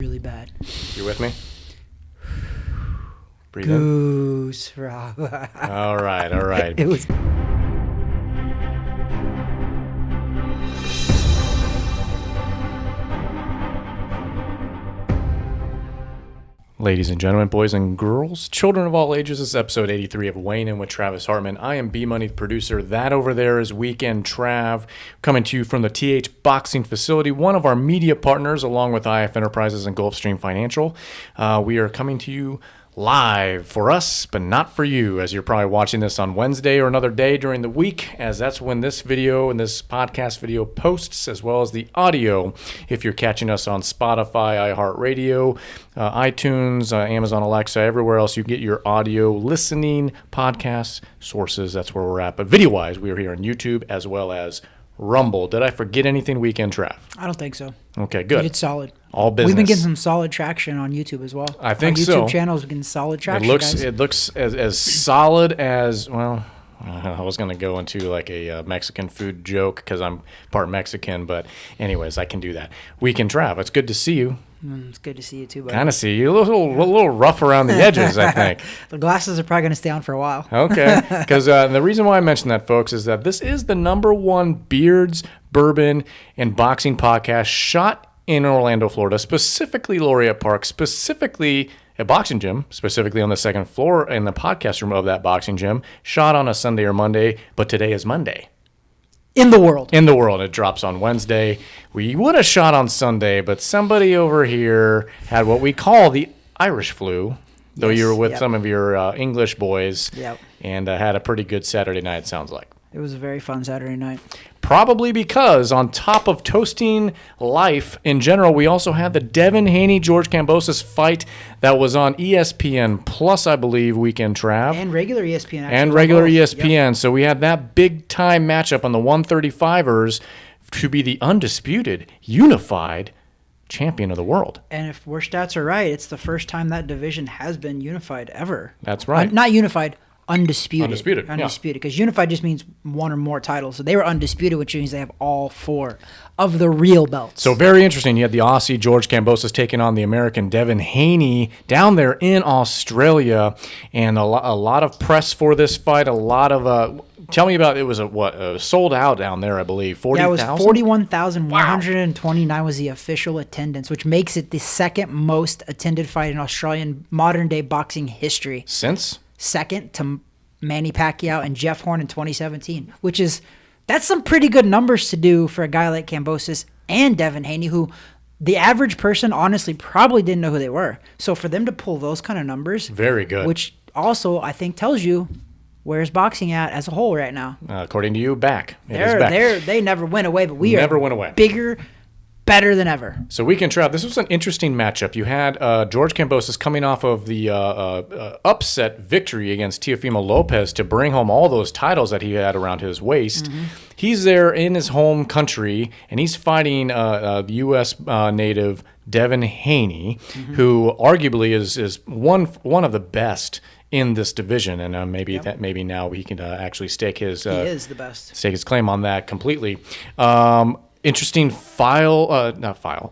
really bad. You with me? Breathe in. Goose. All right. It was. Ladies and gentlemen, boys and girls, children of all ages, this is episode 83 of Weighing In with Travis Hartman. I am B-Money, the producer. That over there is Weekend Trav, coming to you from the TH Boxing Facility, one of our media partners, along with IF Enterprises and Gulfstream Financial. We are coming to you live for us, but not for you, as you're probably watching this on Wednesday or another day during the week, as that's when this video and this podcast video posts, as well as the audio. If you're catching us on Spotify, iHeartRadio, iTunes, Amazon Alexa, everywhere else you get your audio listening podcast sources, that's where we're at. But video-wise, we are here on YouTube as well as Rumble. Did I forget anything, Weekend Trav? I don't think so. Okay, good. You did solid. All business. We've been getting some solid traction on YouTube as well. I think our so. YouTube channel is getting solid traction. It looks as solid as, well, I was going to go into like a Mexican food joke because I'm part Mexican, but anyways, I can do that. Weekend Trav, it's good to see you. It's good to see you too, buddy. Kind of see you. A little rough around the edges, I think. The glasses are probably going to stay on for a while. Okay, because the reason why I mentioned that, folks, is that this is the #1 beards, bourbon, and boxing podcast shot in Orlando, Florida, specifically Laureate Park, specifically a boxing gym, specifically on the second floor in the podcast room of that boxing gym, shot on a Sunday or Monday, but today is Monday. In the world. It drops on Wednesday. We would have shot on Sunday, but somebody over here had what we call the Irish flu, though you were with some of your English boys, and had a pretty good Saturday night, it sounds like. It was a very fun Saturday night. Probably because on top of toasting life in general, we also had the Devin Haney, George Kambosos fight that was on ESPN Plus, I believe, Weekend Trav. And regular ESPN. And regular ESPN. Yep. So we had that big-time matchup on the 135ers to be the undisputed, unified champion of the world. And if our stats are right, it's the first time that division has been unified ever. That's right. Not unified. Undisputed. Undisputed. Because unified just means one or more titles. So they were undisputed, which means they have all 4 of the real belts. So very interesting. You had the Aussie George Kambosos taking on the American Devin Haney down there in Australia, and a lot of press for this fight. A lot of tell me about it. Was sold out down there, I believe. 40,000. Yeah, it was 41,129 was the official attendance, which makes it the second most attended fight in Australian modern day boxing history. Since? Second to Manny Pacquiao and Jeff Horn in 2017, that's some pretty good numbers to do for a guy like Kambosos and Devin Haney, who the average person honestly probably didn't know who they were. So for them to pull those kind of numbers, very good. Which also I think tells you where's boxing at as a whole right now. According to you, back. They never went away, but we never went away. Bigger, better than ever. So Weekend Trav, this was an interesting matchup. You had George Kambosos coming off of the upset victory against Teofimo Lopez to bring home all those titles that he had around his waist. Mm-hmm. He's there in his home country, and he's fighting U.S. native Devin Haney, who arguably is one of the best in this division, and maybe now he can actually stake his he is the best. Stake his claim on that completely. Interesting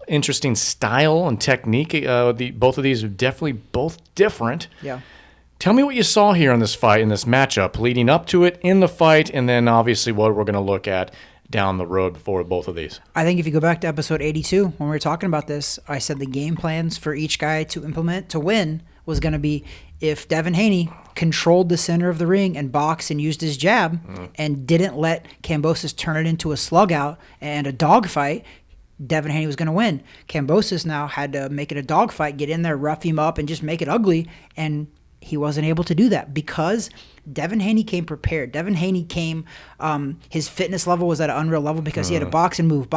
interesting style and technique. Both of these are definitely both different. Yeah. Tell me what you saw here in this fight, in this matchup, leading up to it, in the fight, and then obviously what we're going to look at down the road for both of these. I think if you go back to episode 82, when we were talking about this, I said the game plans for each guy to implement to win was going to be if Devin Haney controlled the center of the ring and boxed and used his jab and didn't let Kambosos turn it into a slug out and a dogfight, Devin Haney was going to win. Kambosos now had to make it a dogfight, get in there, rough him up, and just make it ugly, and he wasn't able to do that because Devin Haney came prepared. Devin Haney came, his fitness level was at an unreal level because he had to box and move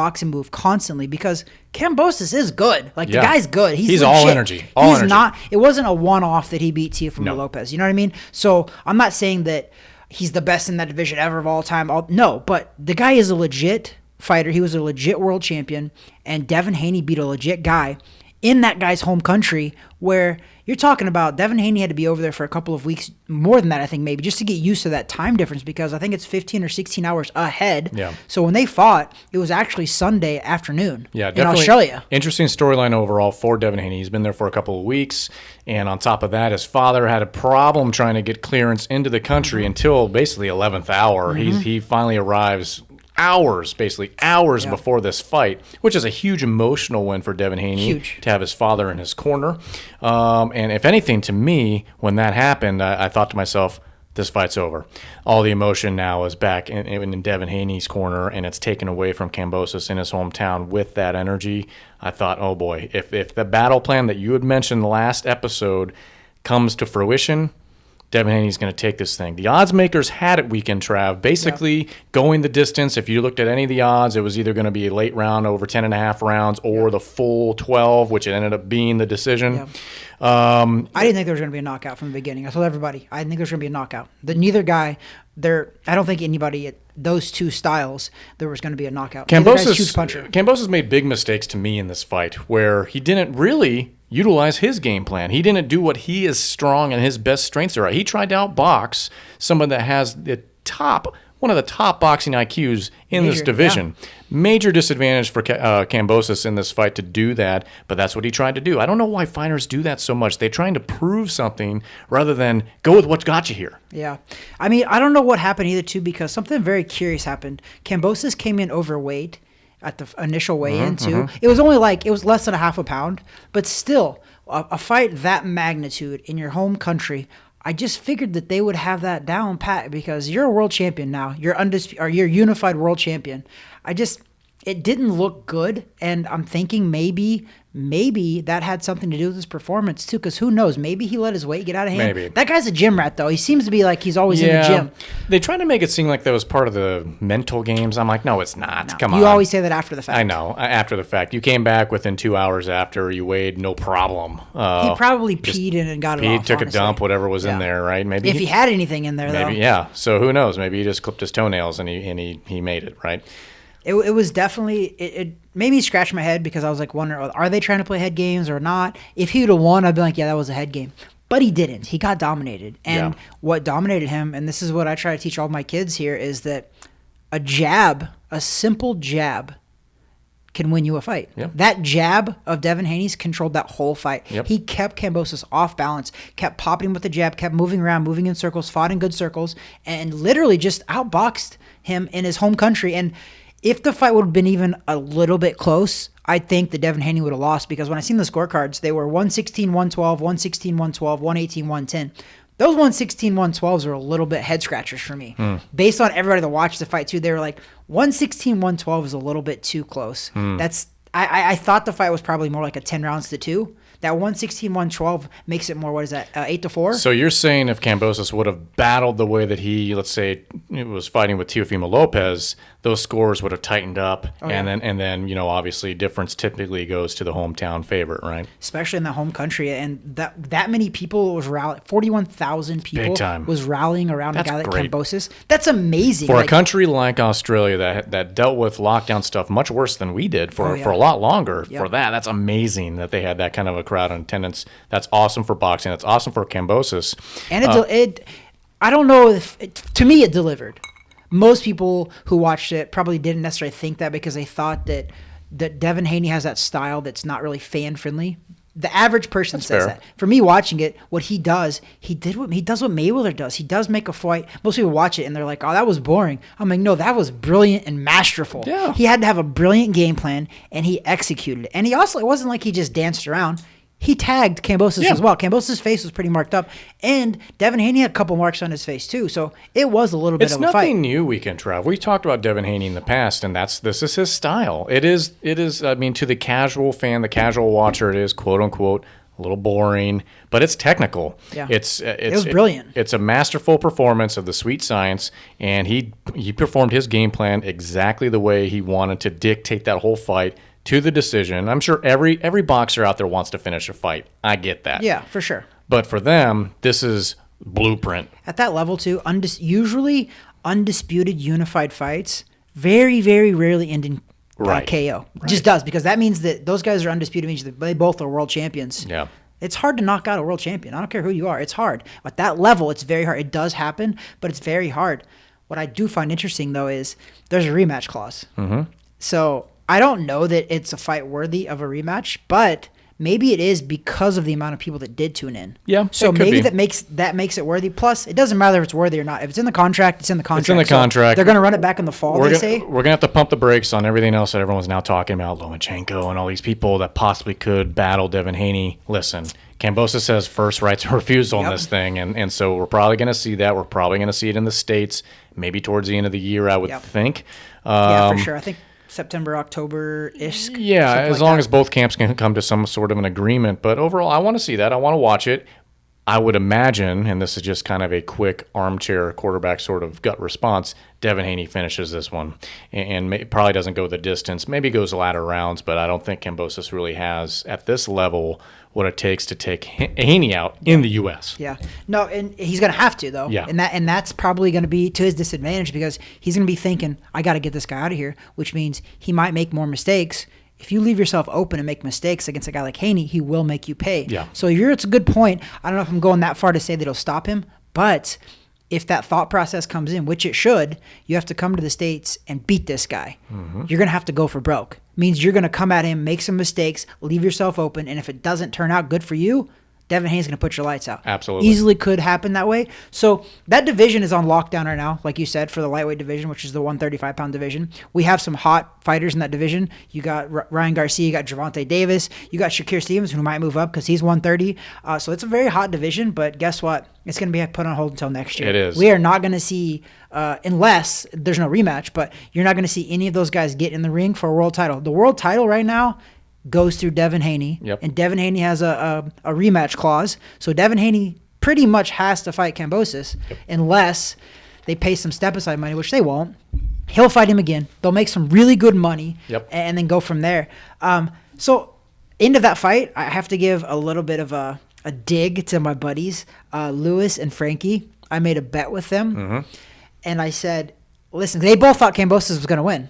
constantly because Kambosos is good. The guy's good. He's all energy. It wasn't a one-off that he beat Teofimo Lopez. You know what I mean? So I'm not saying that he's the best in that division ever of all time. No, but the guy is a legit fighter. He was a legit world champion, and Devin Haney beat a legit guy in that guy's home country, where you're talking about Devin Haney had to be over there for a couple of weeks, more than that, I think, maybe, just to get used to that time difference, because I think it's 15 or 16 hours ahead. Yeah. So when they fought, it was actually Sunday afternoon in Australia. Interesting storyline overall for Devin Haney. He's been there for a couple of weeks, and on top of that, his father had a problem trying to get clearance into the country until basically 11th hour. He finally arrives hours before this fight, which is a huge emotional win for Devin Haney to have his father in his corner. And if anything, to me, when that happened, I thought to myself, this fight's over. All the emotion now is back in Devin Haney's corner, and it's taken away from Kambosos in his hometown with that energy. I thought, oh boy, if the battle plan that you had mentioned last episode comes to fruition, Devin Haney's going to take this thing. The odds makers had it weekend, Trav. Basically, going the distance, if you looked at any of the odds, it was either going to be a late round over 10.5 rounds or the full 12, which it ended up being the decision. I didn't think there was going to be a knockout from the beginning. I told everybody, I didn't think there was going to be a knockout. Neither guy, I don't think anybody at those two styles, there was going to be a knockout. Kambosos made big mistakes to me in this fight, where he didn't really utilize his game plan. He didn't do what he is strong and his best strengths are. He tried to outbox someone that has one of the top boxing IQs in this division. Yeah. Major disadvantage for Kambosos in this fight to do that, but that's what he tried to do. I don't know why fighters do that so much. They're trying to prove something rather than go with what got you here. Yeah. I mean, I don't know what happened either, too, because something very curious happened. Kambosos came in overweight at the initial weigh-in, too. It was only it was less than a half a pound, but still, a fight that magnitude in your home country, I just figured that they would have that down pat, because you're a world champion now. You're you're unified world champion. It didn't look good, and I'm thinking maybe that had something to do with his performance too, because who knows? Maybe he let his weight get out of hand. Maybe. That guy's a gym rat, though. He seems to be like he's always in the gym. They try to make it seem like that was part of the mental games. I'm like, no, it's not. No. Come on. You always say that after the fact. I know, after the fact. You came back within 2 hours after you weighed, no problem. He probably peed in and got it off, took honestly. A dump, whatever was in there, right? Maybe if he had anything in there, maybe, though. Yeah. So who knows? Maybe he just clipped his toenails and he made it, right? It was definitely, it made me scratch my head, because I was like wondering, are they trying to play head games or not? If he would have won, I'd be like, yeah, that was a head game. But he didn't. He got dominated. And what dominated him, and this is what I try to teach all my kids here, is that a simple jab can win you a fight. Yep. That jab of Devin Haney's controlled that whole fight. Yep. He kept Kambosos off balance, kept popping him with the jab, kept moving around, moving in circles, fought in good circles, and literally just outboxed him in his home country. And if the fight would have been even a little bit close, I think that Devin Haney would have lost, because when I seen the scorecards, they were 116, 112, 116, 112, 118, 110. Those 116, 112s were a little bit head scratchers for me. Based on everybody that watched the fight too, they were like, 116, 112 is a little bit too close. I thought the fight was probably more like a 10 rounds to 2. That 116, 112 makes it more, 8-4? So you're saying if Kambosos would have battled the way that he, let's say, was fighting with Teofimo Lopez, those scores would have tightened up, and then obviously difference typically goes to the hometown favorite, right? Especially in the home country, and that many people was rallying, 41,000 people was rallying around a guy like Kambosos. That's amazing. For a country like Australia that dealt with lockdown stuff much worse than we did for a lot longer, that's amazing that they had that kind of a crowd in attendance. That's awesome for boxing. That's awesome for Kambosos. And I don't know if to me it delivered. Most people who watched it probably didn't necessarily think that, because they thought that Devin Haney has that style that's not really fan friendly. The average person says that. For me watching it, what he does, he does what Mayweather does. He does make a fight. Most people watch it and they're like, oh, that was boring. I'm like, no, that was brilliant and masterful. Yeah. He had to have a brilliant game plan, and he executed it. And he also, it wasn't like he just danced around. He tagged Kambosos as well. Kambosos' face was pretty marked up, and Devin Haney had a couple marks on his face too. So it was a little bit of a fight. It's nothing new, Weekend Trav. We talked about Devin Haney in the past, and this is his style. It is. I mean, to the casual fan, the casual watcher, it is quote unquote a little boring, but it's technical. Yeah. It was brilliant. It's a masterful performance of the sweet science, and he performed his game plan exactly the way he wanted to dictate that whole fight to the decision. I'm sure every boxer out there wants to finish a fight. I get that. Yeah, for sure. But for them, this is blueprint. At that level, too, usually undisputed unified fights very, very rarely end in Right. KO. It just does, because that means that those guys are undisputed. It means that they both are world champions. Yeah. It's hard to knock out a world champion. I don't care who you are. It's hard. At that level, it's very hard. It does happen, but it's very hard. What I do find interesting, though, is there's a rematch clause. Mm-hmm. So I don't know that it's a fight worthy of a rematch, but maybe it is because of the amount of people that did tune in. Yeah, so it could maybe be. that makes it worthy. Plus, it doesn't matter if it's worthy or not. If it's in the contract, it's in the contract. It's in the contract. So they're going to run it back in the fall, We're say. going to have to pump the brakes on everything else that everyone's now talking about, Lomachenko and all these people that possibly could battle Devin Haney. Listen, Kambosos has first rights of refusal on this thing, and so we're probably going to see that. We're probably going to see it in the States, maybe towards the end of the year, I would think. Yeah, for sure. I think September, October-ish. Yeah, as long as both camps can come to some sort of an agreement. But overall, I want to see that. I want to watch it. I would imagine, and this is just kind of a quick armchair quarterback sort of gut response, Devin Haney finishes this one and probably doesn't go the distance. Maybe goes latter rounds, but I don't think Kambosos really has, at this level, what it takes to take Haney out in the U.S. Yeah. No, and he's going to have to, though. Yeah. And that's probably going to be to his disadvantage, because he's going to be thinking, I got to get this guy out of here, which means he might make more mistakes. If you leave yourself open and make mistakes against a guy like Haney, he will make you pay. Yeah. So it's a good point. I don't know if I'm going that far to say that it'll stop him, but if that thought process comes in, which it should, you have to come to the States and beat this guy. Mm-hmm. You're going to have to go for broke. Means you're going to come at him, make some mistakes, leave yourself open, and if it doesn't turn out good for you, Devin Haney's going to put your lights out. Absolutely. Easily could happen that way. So that division is on lockdown right now, like you said, for the lightweight division, which is the 135-pound division. We have some hot fighters in that division. You got Ryan Garcia, you got Gervonta Davis, you got Shakir Stevens, who might move up because he's 130. So it's a very hot division, but guess what? It's going to be put on hold until next year. It is. We are not going to see, unless there's no rematch, but you're not going to see any of those guys get in the ring for a world title. The world title right now goes through Devin Haney, and Devin Haney has a rematch clause. So Devin Haney pretty much has to fight Kambosos unless they pay some step-aside money, which they won't. He'll fight him again. They'll make some really good money and then go from there. So into that fight, I have to give a little bit of a dig to my buddies, Lewis and Frankie. I made a bet with them, and I said, listen, they both thought Kambosos was going to win.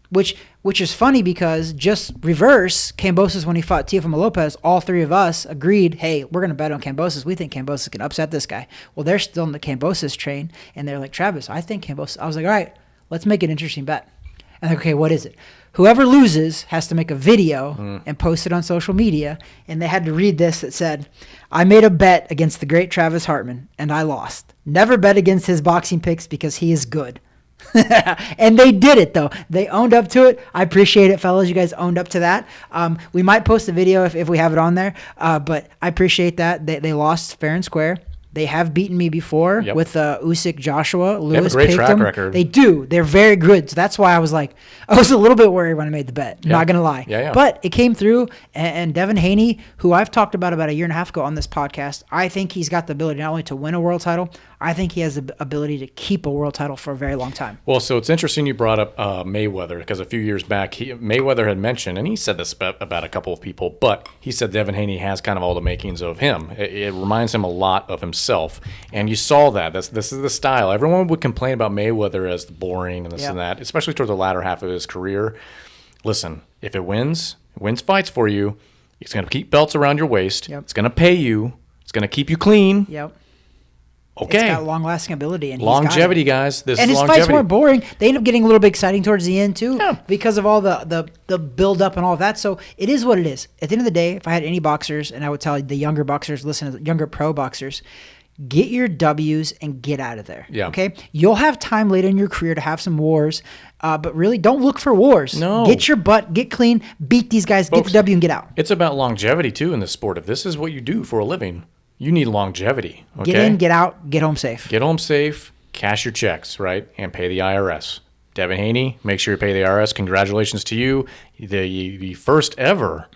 Which is funny, because just reverse, Kambosos, when he fought Teofimo Lopez, all three of us agreed, hey, we're going to bet on Kambosos. We think Kambosos can upset this guy. Well, they're still in the Kambosos train, and they're like, Travis, I think Kambosos. I was like, all right, let's make an interesting bet. And they're like, okay, what is it? Whoever loses has to make a video and post it on social media. And they had to read this that said, I made a bet against the great Travis Hartman, and I lost. Never bet against his boxing picks because he is good. And they did it, though. They owned up to it. I appreciate it, fellas. You guys owned up to that. We might post a video if we have it on there, but I appreciate that. They lost fair and square. They have beaten me before with Usyk, Joshua. Lewis they have a great track them. record. They do. They're very good. So that's why I was a little bit worried when I made the bet. Not going to lie. Yeah. But it came through, and Devin Haney, who I've talked about a year and a half ago on this podcast, I think he's got the ability not only to win a world title, I think he has the ability to keep a world title for a very long time. Well, so it's interesting you brought up Mayweather, because a few years back, Mayweather had mentioned, and he said this about a couple of people, but he said Devin Haney has kind of all the makings of him. It reminds him a lot of himself, and you saw that. This is the style. Everyone would complain about Mayweather as boring and this and that, especially toward the latter half of his career. Listen, if it wins fights for you, it's going to keep belts around your waist. It's going to pay you. It's going to keep you clean. Okay. It's got long-lasting ability. And longevity, guys. This and is his longevity. fights weren't boring. They end up getting a little bit exciting towards the end, too, because of all the build-up and all of that. So it is what it is. At the end of the day, if I had any boxers, and I would tell the younger boxers, listen to the younger pro boxers, get your W's and get out of there. Okay? You'll have time later in your career to have some wars, but really don't look for wars. No. Get your butt, get clean, beat these guys, Folks, get the W and get out. It's about longevity, too, in this sport. If this is what you do for a living, you need longevity. Okay? Get in, get out, get home safe. Get home safe, cash your checks, right, and pay the IRS. Devin Haney, make sure you pay the IRS. Congratulations to you, the first ever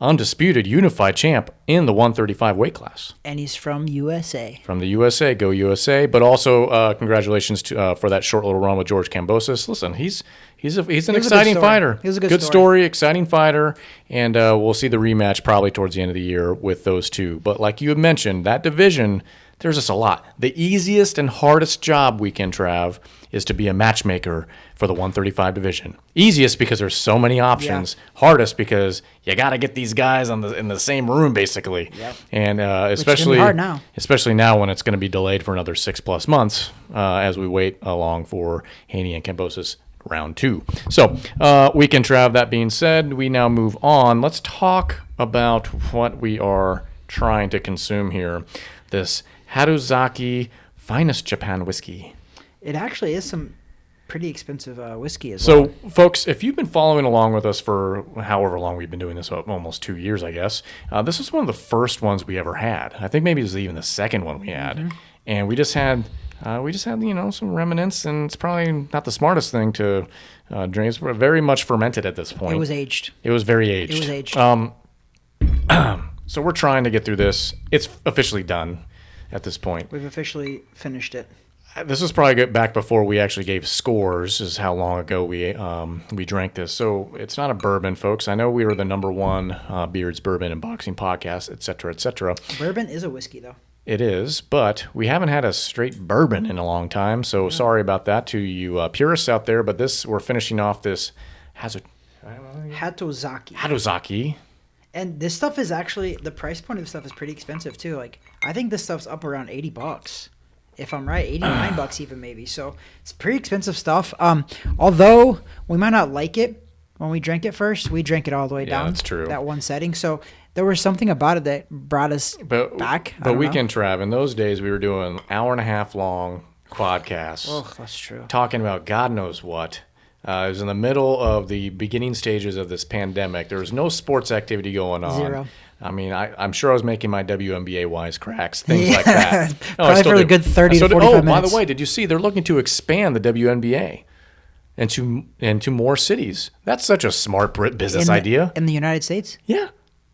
undisputed unified champ in the 135 weight class. And he's from USA. From the USA, go USA. But also congratulations for that short little run with George Kambosos. Listen, he's an exciting fighter. He was a good story, exciting fighter, and we'll see the rematch probably towards the end of the year with those two. But like you had mentioned, that division, There's just a lot. The easiest and hardest job, Weekend Trav, is to be a matchmaker for the 135 division. Easiest because there's so many options. Yeah. Hardest because you got to get these guys in the same room, basically. Yep. And especially now when it's going to be delayed for another 6+ months as we wait along for Haney and Kambosos round 2. So, Weekend Trav, that being said, we now move on. Let's talk about what we are trying to consume here. This Hatozaki Finest Japan whiskey. It actually is some pretty expensive whiskey as well. So, folks, if you've been following along with us for however long we've been doing this, almost 2 years, I guess, this was one of the first ones we ever had. I think maybe it was even the second one we had. Mm-hmm. And we just had some remnants, and it's probably not the smartest thing to drink. It's very much fermented at this point. It was aged. It was very aged. It was aged. So we're trying to get through this. It's officially done at this point. We've officially finished it. This was probably back before we actually gave scores, is how long ago we drank this. So it's not a bourbon, folks. I know we were the number one Beards, Bourbon, and Boxing podcast, et cetera, et cetera. Bourbon is a whiskey, though. It is, but we haven't had a straight bourbon in a long time, so sorry about that to you purists out there. But we're finishing off this Hatozaki. And this stuff is actually, the price point of this stuff is pretty expensive too. Like, I think this stuff's up around $80, if I'm right, $89 even maybe. So it's pretty expensive stuff. Although we might not like it when we drank it first, we drank it all the way down. That's true. That one setting. So there was something about it that brought us back. But Weekend Trav, in those days, we were doing hour-and-a-half long podcasts. Oh, that's true. Talking about God knows what. It was in the middle of the beginning stages of this pandemic. There was no sports activity going on. Zero. I mean, I'm sure I was making my WNBA wisecracks, things like that. Probably for a good 30 to 45 minutes. By the way, did you see they're looking to expand the WNBA into more cities? That's such a smart business idea. In the United States? Yeah.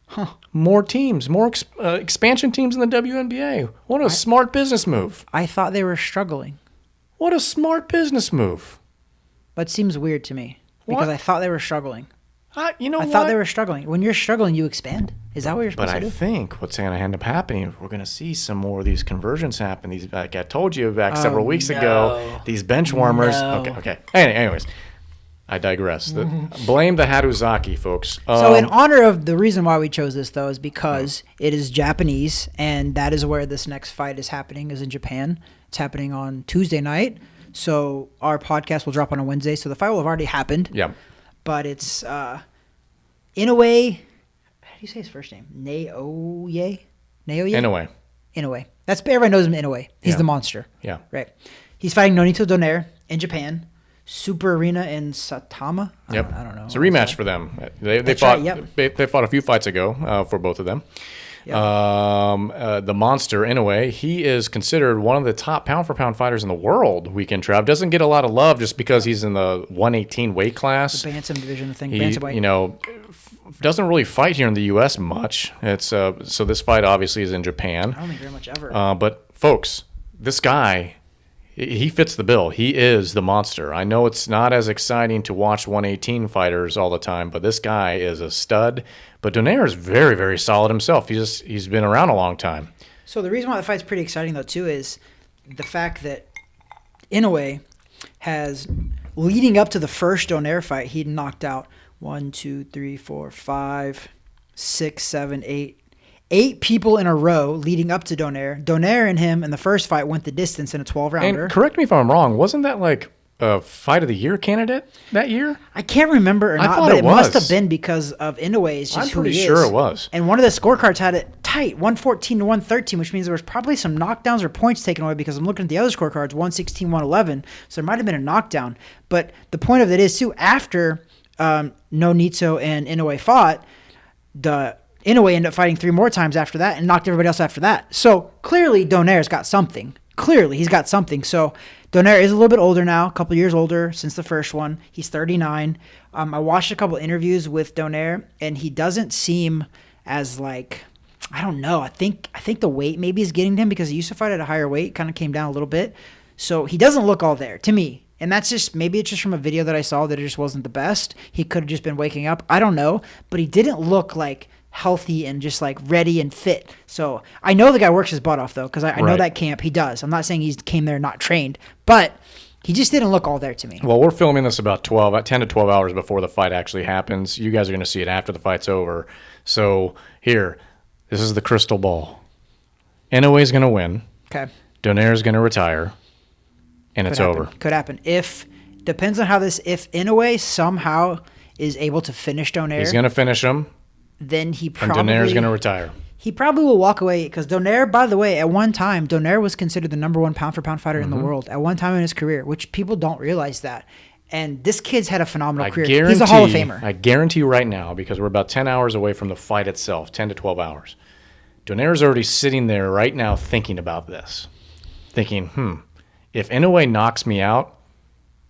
Huh. More teams, more expansion teams in the WNBA. What a smart business move. I thought they were struggling. What a smart business move. But it seems weird to me because I thought they were struggling. I thought they were struggling. When you're struggling, you expand. Is that what you're supposed to do? But I think what's going to end up happening, we're going to see some more of these conversions happen. These, like I told you back several weeks ago, these bench warmers. No. Okay. Anyways, I digress. Blame the Hatozaki, folks. So in honor of the reason why we chose this, though, is because it is Japanese, and that is where this next fight is happening, is in Japan. It's happening on Tuesday night. So our podcast will drop on a Wednesday. So the fight will have already happened. Yeah. But it's Inoue. How do you say his first name? Naoya? Inoue. That's everybody knows him. Inoue. He's the monster. Yeah. Right. He's fighting Nonito Donaire in Japan. Super Arena in Saitama. Yep. I don't know. It's a rematch for them. They fought. Right, they fought a few fights ago for both of them. Yep. The monster, Inoue, he is considered one of the top pound-for-pound fighters in the world. Weekend Trav doesn't get a lot of love just because he's in the 118 weight class. The bantam division, Bantamweight. Doesn't really fight here in the U.S. much. It's so this fight obviously is in Japan. I don't think very much ever. But folks, this guy, he fits the bill. He is the monster. I know it's not as exciting to watch 118 fighters all the time, but this guy is a stud. But Donaire is very, very solid himself. He's been around a long time. So the reason why the fight's pretty exciting, though, too, is the fact that Inoue has, leading up to the first Donaire fight, he knocked out 8 people in a row leading up to Donaire. Donaire and him in the first fight went the distance in a 12-rounder. And correct me if I'm wrong, wasn't that like a Fight of the Year candidate that year? I can't remember or not, but it must have been because of Inoue's just who he is. I'm pretty sure it was. And one of the scorecards had it tight, 114 to 113, which means there was probably some knockdowns or points taken away because I'm looking at the other scorecards, 116, 111. So there might have been a knockdown. But the point of it is, too, after Nonito and Inoue fought, Inoue ended up fighting 3 more times after that and knocked everybody else after that. So clearly Donaire's got something. Clearly he's got something. So Donaire is a little bit older now, a couple years older since the first one. He's 39. I watched a couple interviews with Donaire, and he doesn't seem as like, I don't know. I think the weight maybe is getting to him because he used to fight at a higher weight, kind of came down a little bit. So he doesn't look all there to me. And that's just, maybe it's just from a video that I saw that it just wasn't the best. He could have just been waking up. I don't know. But he didn't look like healthy and just like ready and fit. So I know the guy works his butt off though, because I know that camp he does. I'm not saying he came there not trained, but he just didn't look all there to me. Well, we're filming this about 10 to 12 hours before the fight actually happens. You guys are going to see it after the fight's over. So here, this is the crystal ball. Inoue's going to win. Okay. Donaire's going to retire, and it's over. Could happen. Depends on how if Inoue somehow is able to finish Donaire. He's going to finish him. Then he probably... And Donaire's going to retire. He probably will walk away because Donaire, by the way, at one time, Donaire was considered the number 1 pound-for-pound fighter in the world at one time in his career, which people don't realize that. And this kid's had a phenomenal career. He's a Hall of Famer. I guarantee you right now, because we're about 10 hours away from the fight itself, 10 to 12 hours, Donaire's already sitting there right now thinking about this. Thinking, if Inoue knocks me out,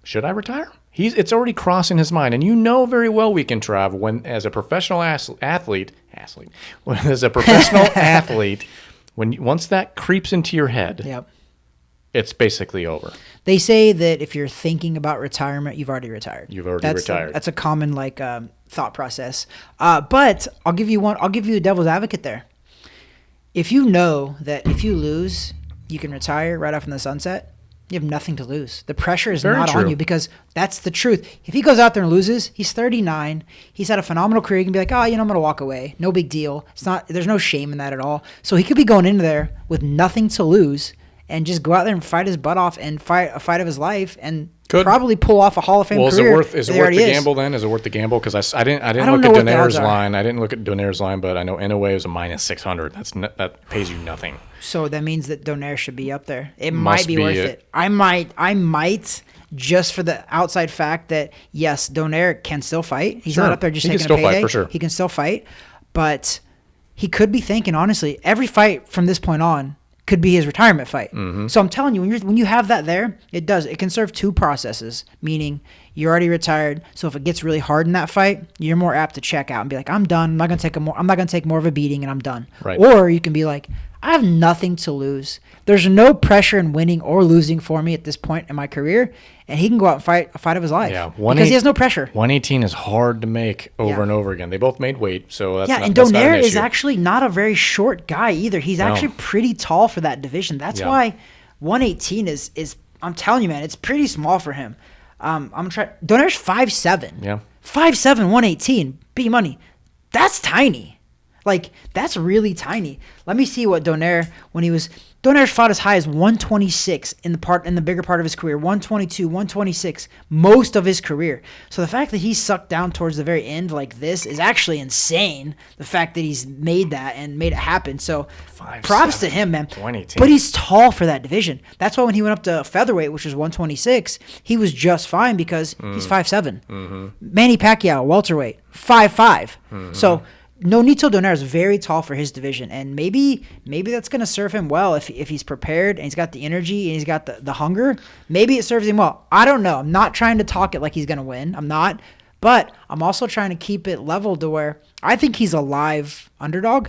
should I retire? It's already crossing his mind. And you know very well, Weekend Trav, when as a professional athlete, once that creeps into your head, it's basically over. They say that if you're thinking about retirement, you've already retired. Retired. That's a common thought process. But I'll give you a devil's advocate there. If you know that if you lose, you can retire right off in the sunset, you have nothing to lose. The pressure is not on you because that's the truth. If he goes out there and loses, he's 39. He's had a phenomenal career. He can be like, I'm going to walk away. No big deal. There's no shame in that at all. So he could be going into there with nothing to lose and just go out there and fight his butt off and fight a fight of his life and probably pull off a Hall of Fame career. Is it worth the gamble then? Is it worth the gamble? Because I didn't look at Donaire's line. I didn't look at Donaire's line, but I know Inoue is a minus 600. That pays you nothing. So that means that Donaire should be up there. It might be worth it. I might just for the outside fact that yes, Donaire can still fight. He's not up there just taking a payday. He can still fight for sure. He can still fight, but he could be thinking honestly, every fight from this point on could be his retirement fight. Mm-hmm. So I'm telling you, when you have that there, it can serve two processes, meaning you're already retired. So if it gets really hard in that fight, you're more apt to check out and be like, I'm done. I'm not gonna take more of a beating and I'm done. Right. Or you can be like, I have nothing to lose. There's no pressure in winning or losing for me at this point in my career. And he can go out and fight a fight of his life. Yeah, because he has no pressure. 118 is hard to make over and over again. They both made weight, so that's and Donaire is actually not a very short guy either. He's actually pretty tall for that division. That's why 118 is I'm telling you, man, it's pretty small for him. I'm gonna try. Donaire's 5'7". Yeah. 5'7", 118. B money. That's tiny. Like, that's really tiny. Let me see what Donaire Donaire's fought as high as 126 in the bigger part of his career, 122, 126, most of his career. So the fact that he sucked down towards the very end like this is actually insane. The fact that he's made that and made it happen. So props to him, man. 22. But he's tall for that division. That's why when he went up to featherweight, which was 126, he was just fine because he's 5'7". Mm-hmm. Manny Pacquiao, welterweight, 5'5". Mm-hmm. So Nonito Donaire is very tall for his division, and maybe that's going to serve him well if he's prepared and he's got the energy and he's got the hunger. Maybe it serves him well. I don't know. I'm not trying to talk it like he's going to win. I'm not. But I'm also trying to keep it level to where I think he's a live underdog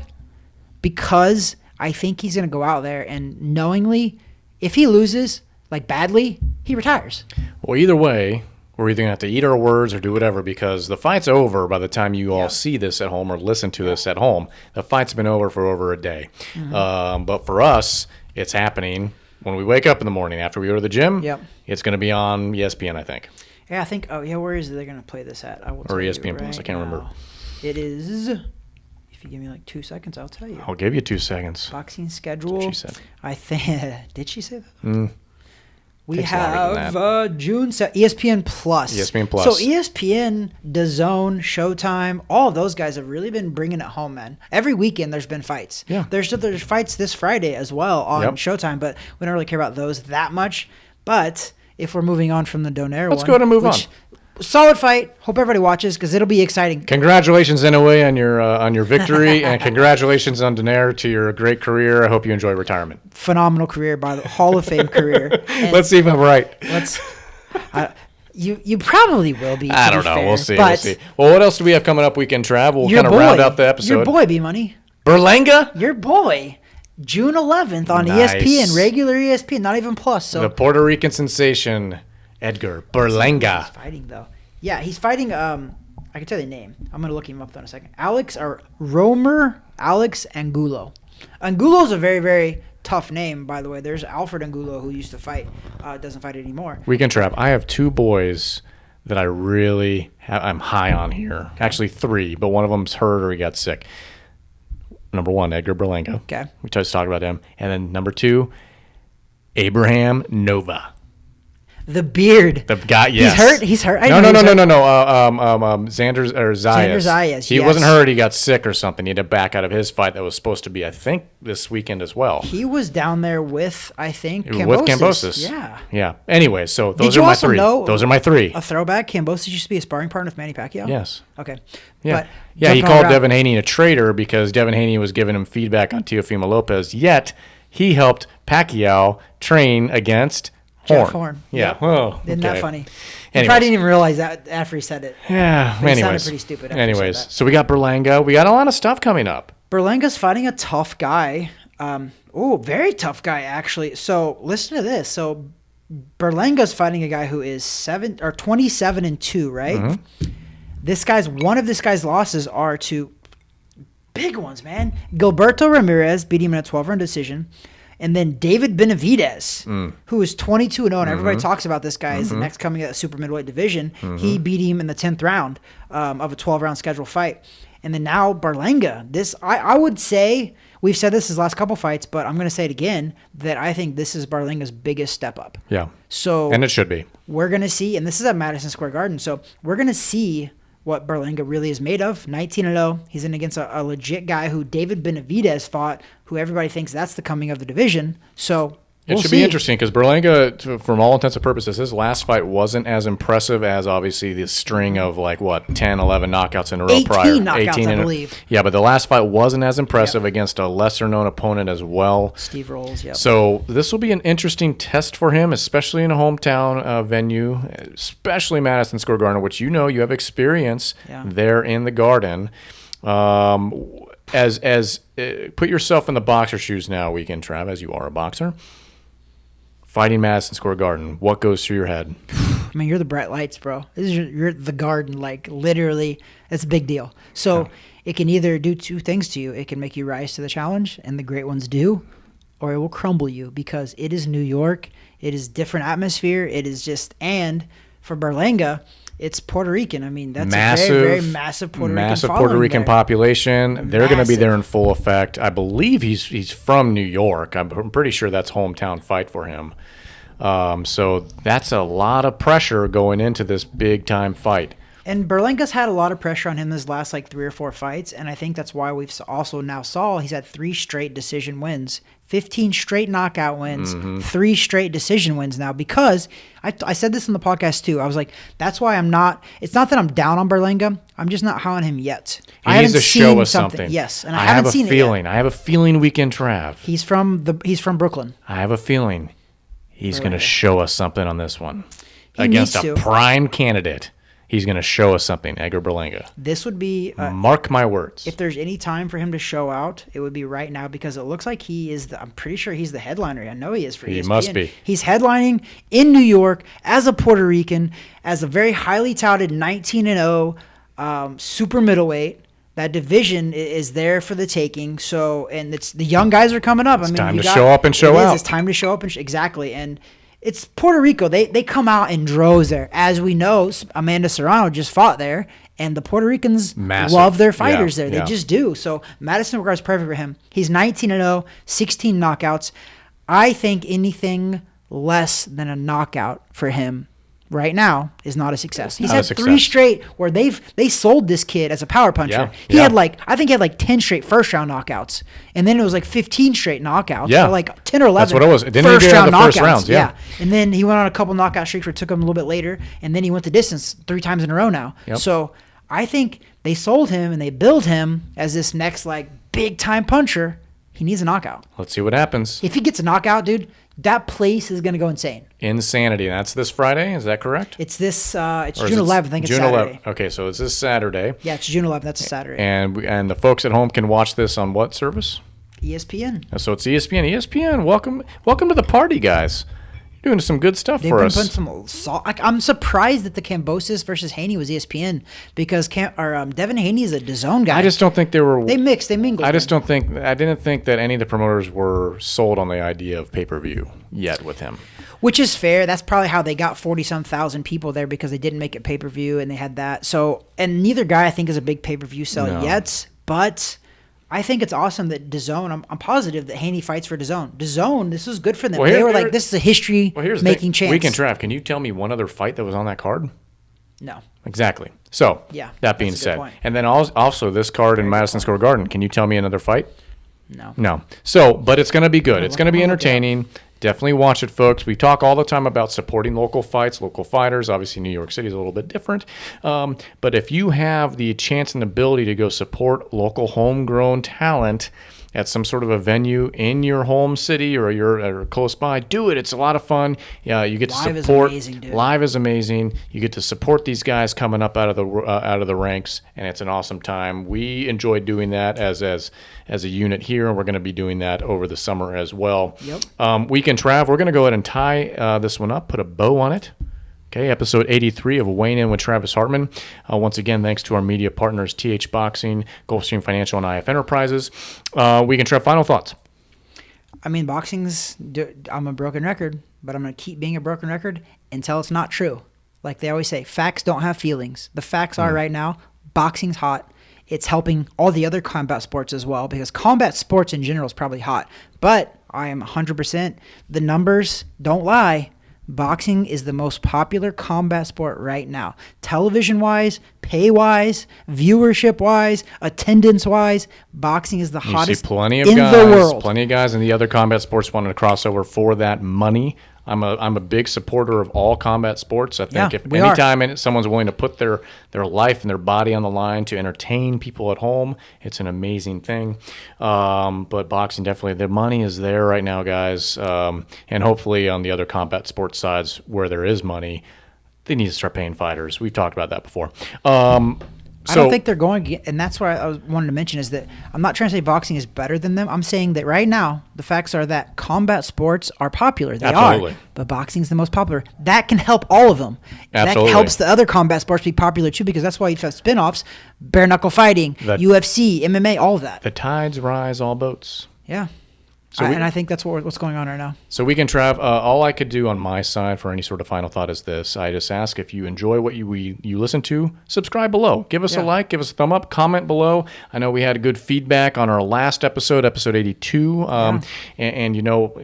because I think he's going to go out there and knowingly, if he loses, like badly, he retires. Well, either way, we're either going to have to eat our words or do whatever because the fight's over by the time you all see this at home or listen to this at home. The fight's been over for over a day. Mm-hmm. But for us, it's happening when we wake up in the morning after we go to the gym. Yep. It's going to be on ESPN, I think. Yeah, I think. Oh, yeah, where is it they're going to play this at? Or ESPN Plus. I can't remember. It is. If you give me like 2 seconds, I'll tell you. I'll give you 2 seconds. Boxing schedule. That's what she said. I think. Did she say that? We have June ESPN Plus. ESPN Plus. So ESPN, DAZN, Showtime, all of those guys have really been bringing it home, man. Every weekend there's been fights. Yeah. There's fights this Friday as well on Showtime, but we don't really care about those that much. But if we're moving on from the Donaire Let's go ahead and move on. Solid fight. Hope everybody watches because it'll be exciting. Congratulations, Inoue, on your victory, and congratulations on Donaire to your great career. I hope you enjoy retirement. Phenomenal career, by the Hall of Fame career. And let's see if I'm right. You probably will be. I don't know. We'll see. Well, what else do we have coming up, Weekend Trav? We'll kind of round out the episode. Your boy, B-Money. Berlanga? Your boy. June 11th on ESPN, regular ESPN, not even Plus. So the Puerto Rican sensation, Edgar Berlanga. He's fighting though. Yeah, he's fighting. I I can tell you the name. I'm going to look him up though in a second. Romer Alex Angulo. Angulo's a very, very tough name, by the way. There's Alfred Angulo who used to fight. Doesn't fight anymore. Weekend Trap. I have 2 boys that I really I'm high on here. Actually 3, but one of them's hurt or he got sick. Number 1, Edgar Berlanga. Okay. We just talked about him. And then number 2, Abraham Nova. The beard. The guy, yes. He's hurt. No. Xander or Zayas. Xander Zayas, He wasn't hurt. He got sick or something. He had to back out of his fight that was supposed to be, I think, this weekend as well. He was down there with, I think, Kambosos. With Kambosos. Yeah. Yeah. Anyway, so those Did are you my also 3. know Those are my 3. A throwback. Kambosos used to be a sparring partner with Manny Pacquiao? Yes. Okay. Yeah. But yeah, he called Devin Haney a traitor because Devin Haney was giving him feedback on Teofimo Lopez, yet he helped Pacquiao train against Jeff Horn. Yeah. Yep. Oh, Isn't that funny? He Anyways. probably didn't even realize that after he said it. Yeah. But he sounded Anyways. pretty stupid after he said that. So we got Berlanga. We got a lot of stuff coming up. Berlanga's fighting a tough guy. Very tough guy, actually. So listen to this. So Berlanga's fighting a guy who is 27-2, right? Mm-hmm. One of this guy's losses are to big ones, man. Gilberto Ramirez beat him in a 12-round decision. And then David Benavidez, who is 22-0, and everybody talks about this guy as the next coming at the super middleweight division. He beat him in the 10th round of a 12-round scheduled fight. And then now Berlanga. I would say, we've said this his last couple fights, but I'm going to say it again, that I think this is Berlanga's biggest step up. Yeah. So and it should be. We're going to see, and this is at Madison Square Garden, so we're going to see what Berlanga really is made of. 19-0. He's in against a legit guy who David Benavidez fought, who everybody thinks that's the coming of the division. So It should be interesting because Berlanga, from all intents and purposes, his last fight wasn't as impressive as obviously the string of 10, 11 knockouts in a row 18 prior. knockouts, I believe. Yeah, but the last fight wasn't as impressive against a lesser-known opponent as well. Steve Rolls, yeah. So this will be an interesting test for him, especially in a hometown venue, especially Madison Square Garden, which you have experience there in the Garden. Put yourself in the boxer shoes now, Weekend Trav, as you are a boxer. Fighting Madison Square Garden, what goes through your head? I mean, you're the bright lights, bro. You're the Garden, literally. It's a big deal. So it can either do 2 things to you. It can make you rise to the challenge, and the great ones do, or it will crumble you because it is New York. It is different atmosphere. It is just, and for Berlanga, it's Puerto Rican. I mean, that's a very, very massive Puerto Rican population. They're going to be there in full effect. I believe he's from New York. I'm pretty sure that's hometown fight for him. So that's a lot of pressure going into this big-time fight. And Berlanga's had a lot of pressure on him this last 3 or 4 fights, and I think that's why we've also now saw he's had 3 straight decision wins, 15 straight knockout wins, 3 straight decision wins now. Because I said this in the podcast too. I was like, that's why I'm not. It's not that I'm down on Berlanga. I'm just not high on him yet. He needs to show us something. Yes, and I haven't seen it yet. I have a feeling, Weekend Trav. He's from Brooklyn. I have a feeling he's going to show us something on this one against a prime candidate. He's going to show us something, Edgar Berlanga. This would be... mark my words. If there's any time for him to show out, it would be right now because it looks like he is I'm pretty sure he's the headliner. I know he is for ESPN. He must be. He's headlining in New York as a Puerto Rican, as a very highly touted 19-0 super middleweight. That division is there for the taking. So, and it's the young guys are coming up. It's time to show up and show out. It's time to show up and exactly. And it's Puerto Rico. They come out in droves there. As we know, Amanda Serrano just fought there, and the Puerto Ricans love their fighters there. They just do. So Madison Square Garden is perfect for him. He's 19-0, 16 knockouts. I think anything less than a knockout for him right now is not a success. He's had 3 straight where they sold this kid as a power puncher. He had I think he had 10 straight first round knockouts, and then it was 15 straight knockouts. Yeah, or 10 or 11. That's what it was. It didn't first even round have the first rounds. Yeah, and then he went on a couple knockout streaks where it took him a little bit later, and then he went the distance 3 times in a row now. Yep. So I think they sold him and they build him as this next big time puncher. He needs a knockout. Let's see what happens. If he gets a knockout, dude, that place is going to go insane. Insanity. That's this Friday. Is that correct? It's this. It's June 11th. I think it's June Saturday. 11th. Okay, so it's this Saturday. Yeah, it's June 11th. That's a Saturday. And the folks at home can watch this on what service? ESPN. So it's ESPN. ESPN, welcome to the party, guys. doing some good stuff They've for been us. putting I'm surprised that the Kambosos versus Haney was ESPN because Devin Haney is a DAZN guy. I just don't think they were. They mingled. I didn't think that any of the promoters were sold on the idea of pay-per-view yet with him. Which is fair. That's probably how they got 40-some thousand people there because they didn't make it pay-per-view and they had that. So, and neither guy I think is a big pay-per-view sell yet, but I think it's awesome that DAZN, I'm positive that Haney fights for DAZN. DAZN, this is good for them. They were like, this is a history-making chance. Weekend Trav, can you tell me one other fight that was on that card? No. Exactly. So, that being said, and then also this card in Madison Square Garden, can you tell me another fight? No. So, but it's going to be good. It's going to be entertaining. Definitely watch it, folks. We talk all the time about supporting local fights, local fighters. Obviously, New York City is a little bit different. But if you have the chance and ability to go support local homegrown talent at some sort of a venue in your home city or close by, do it. It's a lot of fun. Yeah, you get to support. Live is amazing. You get to support these guys coming up out of the ranks, and it's an awesome time. We enjoy doing that as a unit here, and we're going to be doing that over the summer as well. Yep. Weekend Trav, we're going to go ahead and tie this one up, put a bow on it. Okay, episode 83 of Weighing In with Travis Hartman. Once again, thanks to our media partners, TH Boxing, Gulfstream Financial, and IF Enterprises. Weekend Trav, final thoughts. I mean, I'm a broken record, but I'm going to keep being a broken record until it's not true. Like they always say, facts don't have feelings. The facts are right now, boxing's hot. It's helping all the other combat sports as well because combat sports in general is probably hot. But I am 100%. The numbers don't lie. Boxing is the most popular combat sport right now. Television-wise, pay-wise, viewership-wise, attendance-wise, boxing is the hottest in the world. Plenty of guys in the other combat sports wanting to cross over for that money. I'm a big supporter of all combat sports. I think if anytime someone's willing to put their life and their body on the line to entertain people at home, it's an amazing thing. But boxing, definitely, the money is there right now, guys. And hopefully on the other combat sports sides where there is money, they need to start paying fighters. We've talked about that before. I don't think they're going, and that's what I wanted to mention is that I'm not trying to say boxing is better than them. I'm saying that right now, the facts are that combat sports are popular. They are. But boxing's the most popular. That can help all of them. Absolutely. That helps the other combat sports be popular too because that's why you have spinoffs, bare knuckle fighting, UFC, MMA, all of that. The tides rise all boats. Yeah. And I think that's what's going on right now. So Weekend Trav, all I could do on my side for any sort of final thought is this. I just ask if you enjoy what you listen to, subscribe below. Give us a like, give us a thumb up, comment below. I know we had good feedback on our last episode 82. And you know,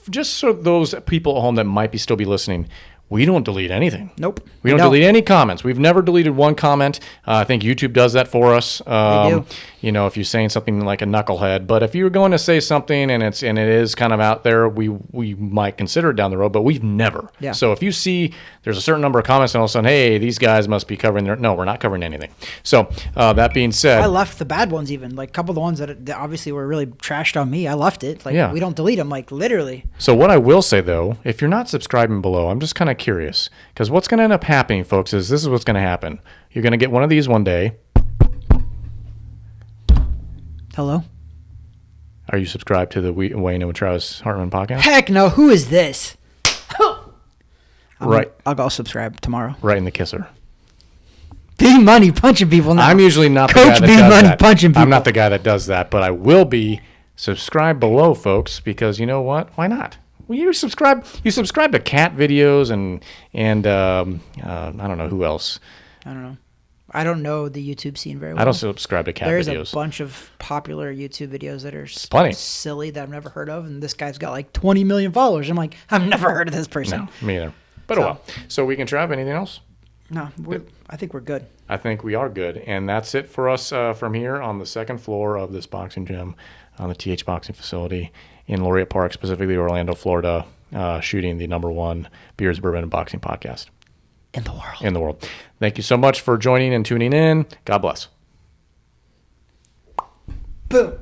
just so those people at home that might still be listening, we don't delete anything. Nope. We don't delete any comments. We've never deleted one comment. I think YouTube does that for us. They do. You know, if you're saying something like a knucklehead, but if you're going to say something and it is kind of out there, we might consider it down the road, but we've never. Yeah. So if you see there's a certain number of comments and all of a sudden, hey, these guys must be covering no, we're not covering anything. So that being said, I left the bad ones even, like a couple of the ones that obviously were really trashed on me. I left it. Like we don't delete them, like literally. So what I will say though, if you're not subscribing below, I'm just kind of curious because what's going to end up happening, folks, is this is what's going to happen. You're going to get one of these one day. Hello? Are you subscribed to the Weighing In with Travis Hartman podcast? Heck no. Who is this? Right. I'll go subscribe tomorrow. Right in the kisser. B Money punching people now. I'm usually not the guy that does that. Punching people. I'm not the guy that does that, but I will be. Subscribe below, folks, because you know what? Why not? Well, you subscribe to cat videos and I don't know who else. I don't know. I don't know the YouTube scene very well. I don't subscribe to cat videos. There's a bunch of popular YouTube videos that are silly that I've never heard of, and this guy's got like 20 million followers. I'm like, I've never heard of this person. No, me either. But well. So we can try anything else? No, I think we're good. I think we are good. And that's it for us from here on the second floor of this boxing gym on the TH Boxing facility in Laureate Park, specifically Orlando, Florida, shooting the #1 Beers, Bourbon, and Boxing podcast. In the world. In the world. Thank you so much for joining and tuning in. God bless. Boom.